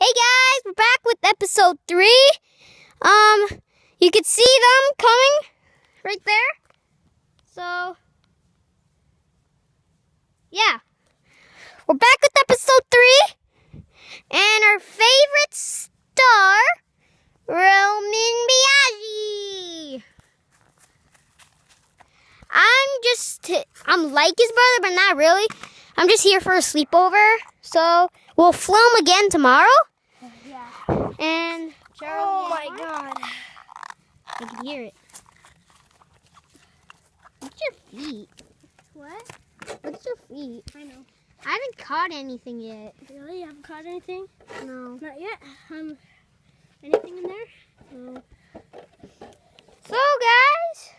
Hey guys, we're back with episode 3. You can see them coming right there. So, yeah. We're back with episode 3. And our favorite star, Roman Biaggi. I'm like his brother, but not really. I'm just here for a sleepover. So, we'll film again tomorrow. Yeah. And Charlie. Oh my God. I can hear it. Look at your feet. What? Look at your feet. I know. I haven't caught anything yet. Really? You haven't caught anything? No. Not yet. Anything in there? No. So, guys.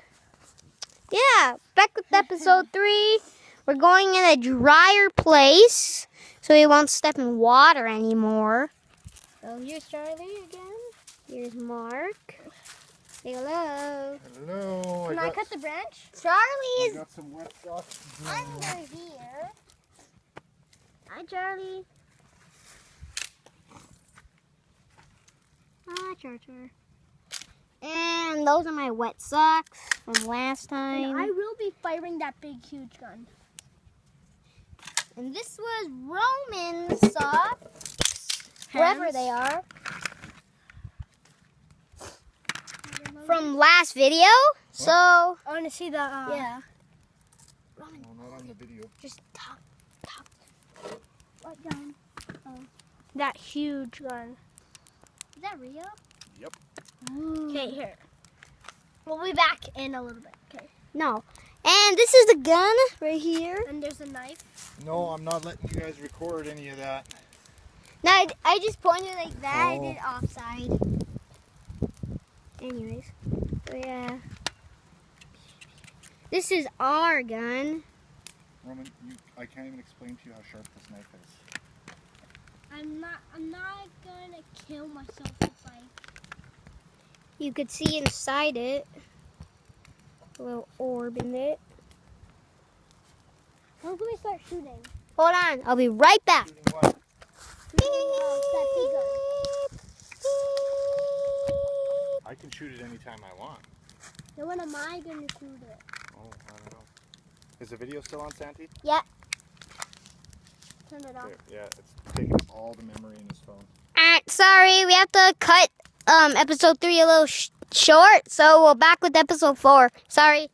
Yeah, back with episode 3. We're going in a drier place, so we won't step in water anymore. So here's Charlie again. Here's Mark. Say hello. Hello. Can I cut the branch? Charlie's got some wet socks. under here. Hi, Charlie. Hi, Char. And those are my wet socks from last time. And I will be firing that big, huge gun. And this was Roman's socks, wherever they are, from last video. So, I want to see the. yeah. No, not on the video. Just top. What gun? That huge gun. Is that real? Yep. Okay, here. We'll be back in a little bit. Okay. No. And this is the gun right here. And there's a knife. No, I'm not letting you guys record any of that. No, I just pointed like that. I Oh. did offside. Anyways, so yeah. This is our gun. Roman, I can't even explain to you how sharp this knife is. I'm not gonna kill myself if I. You could see inside it. A little orb in it. When can we start shooting? Hold on, I'll be right back. Shooting what? That big gun. I can shoot it anytime I want. Then when am I gonna shoot it? Oh, I don't know. Is the video still on, Santi? Turn it off. There, yeah, it's taking up all the memory in his phone. Sorry, we have to cut episode 3 a little short, so we're back with episode 4. Sorry.